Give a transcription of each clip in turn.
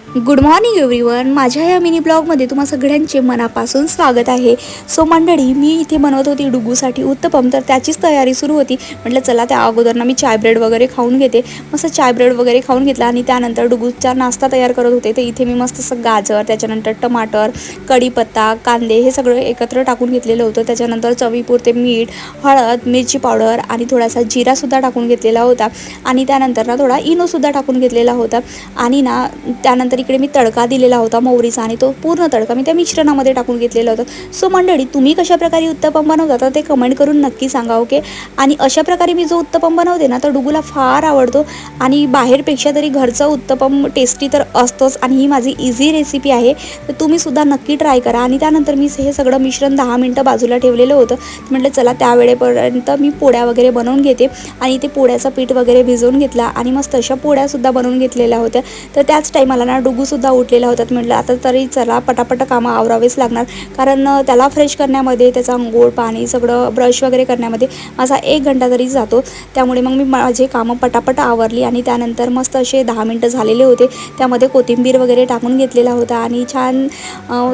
Good morning everyone. माझ्या या mini ब्लॉगमध्ये तुम्हा सगळ्यांचे मनापासून स्वागत आहे. सो मंडळी, मी इथे बनवत होती डुगूसाठी उत्तपम, तर त्याचीच तयारी सुरू होती. म्हटलं चला त्या अगोदर ना मी चाय ब्रेड वगैरे खाऊन घेते. मस्त चाय ब्रेड वगैरे खाऊन घेतला आणि त्यानंतर डुगूचा नाश्ता तयार करत होते. तर इथे मी मस्त असं गाजर, त्याच्यानंतर टमाटर, कढीपत्ता, कांदे हे सगळं एकत्र टाकून घेतलेलं होतं. त्याच्यानंतर चवीपुरते मीठ, हळद, मिरची पावडर आणि थोडासा जिरासुद्धा टाकून घेतलेला होता. आणि त्यानंतर ना थोडा इनोसुद्धा टाकून घेतलेला होता. आणि ना त्यानंतर इकडे मी तडका दिलेला होता मोहरीचा, आणि तो पूर्ण तडका मी त्या मिश्रणामध्ये टाकून घेतलेला होता. सो मंडळी, तुम्ही कशा प्रकारे उत्तपम बनवता तर ते कमेंट करून नक्की सांगा, ओके. आणि अशा प्रकारे मी जो उत्तपम बनवते ना तर डुगूला फार आवडतो. आणि बाहेरपेक्षा तरी घरचं उत्तपम टेस्टी तर असतोच. आणि ही माझी इझी रेसिपी आहे, तर तुम्हीसुद्धा नक्की ट्राय करा. आणि त्यानंतर मी हे सगळं मिश्रण 10 मिनटं बाजूला ठेवलेलं होतं. म्हटलं चला त्यावेळेपर्यंत मी पोळ्या वगैरे बनवून घेते. आणि ते पोळ्याचं पीठ वगैरे भिजवून घेतला आणि मस्त अशा पोळ्यासुद्धा बनवून घेतलेल्या होत्या. तर त्याच टाईमाला ना डुगूसुद्धा उठलेला होता. म्हटलं आता तरी चला पटापट कामं आवरावेच लागणार, कारण त्याला फ्रेश करण्यामध्ये, त्याचं अंघोळ पाणी सगळं ब्रश वगैरे करण्यामध्ये माझा 1 घंटा तरी जातो. त्यामुळे मग मी माझे कामं पटापट आवरली. आणि त्यानंतर मस्त असे 10 मिनटं झालेले होते. त्यामध्ये कोथिंबीर वगैरे टाकून घेतलेला होता आणि छान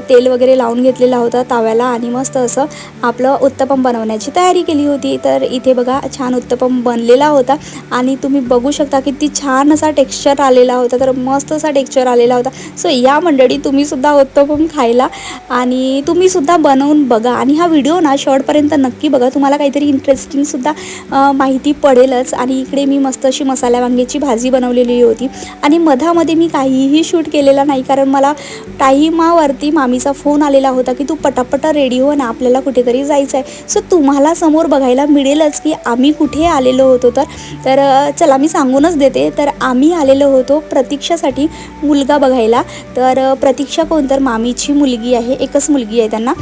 तेल वगैरे लावून घेतलेला होता ताव्याला. आणि मस्त असं आपलं उत्तपम बनवण्याची तयारी केली होती. तर इथे बघा छान उत्तपम बनलेला होता. आणि तुम्ही बघू शकता किती छान असा टेक्स्चर आलेला होता, तर मस्त असा टेक्स्चर आलेला होता. सो या मंडळी, तुम्हीसुद्धा उत्तपम खायला आणि तुम्हीसुद्धा बनवून बघा. आणि हा व्हिडिओ ना शेवटपर्यंत नक्की बघा, तुम्हाला काहीतरी इंटरेस्टिंगसुद्धा माहिती पडेलच. आणि इकडे मी मस्त अशी मसाल्या वांग्याची भाजी बनवलेली होती. आणि मधामध्ये मी काहीही शूट केलेला नाही, कारण मला टाईमावरती मामीचा फोन आलेला होता की तू पटापट रेडी हो ना, आपल्याला कुठेतरी जायचं आहे. सो तुम्हाला समोर बघायला मिळेलच की आम्ही कुठे आलेलो होतो. तर चला मी सांगूनच देते. तर आम्ही आलेलो होतो प्रतीक्षासाठी मुलगा बघायला. तर प्रतीक्षा कोण, तर मामीची मुलगी आहे, एकच मुलगी आहे त्यांना.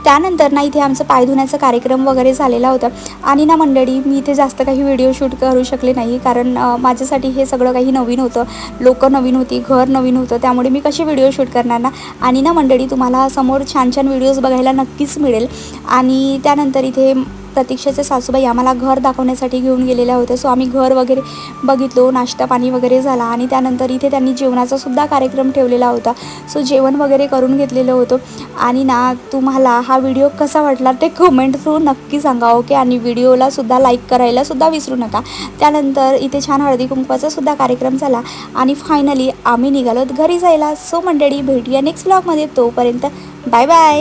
त्यानंतर ना इथे आमचं पाय धुण्याचा कार्यक्रम वगैरे झालेला होता. आणि ना मंडळी, मी इथे जास्त काही व्हिडिओ शूट करू शकले नाही, कारण माझ्यासाठी हे सगळं काही नवीन होतं, लोकं नवीन होती, घर नवीन होतं. त्यामुळे मी कसे व्हिडिओ शूट करणार ना. आणि ना मंडळी, तुम्हाला समोर छान छान व्हिडिओज बघायला नक्कीच मिळेल. आणि त्यानंतर इथे प्रतीक्षाचे सासूबाई आम्हाला घर दाखवण्यासाठी घेऊन गेलेल्या होत्या. सो आम्ही घर वगैरे बघितलो, नाश्ता पाणी वगैरे झाला. आणि त्यानंतर इथे त्यांनी जेवणाचासुद्धा कार्यक्रम ठेवलेला होता. सो जेवण वगैरे करून घेतलेलं होतं. आणि ना तुम्हाला हा व्हिडिओ कसा वाटला ते कमेंट थ्रू नक्की सांगा, ओके. आणि व्हिडिओलासुद्धा लाईक करायलासुद्धा विसरू नका. त्यानंतर इथे छान हळदी कुंकवाचासुद्धा कार्यक्रम झाला. आणि फायनली आम्ही निघालो घरी जायला. सो मंडळी, भेटूया नेक्स्ट ब्लॉगमध्ये. तोपर्यंत बाय बाय.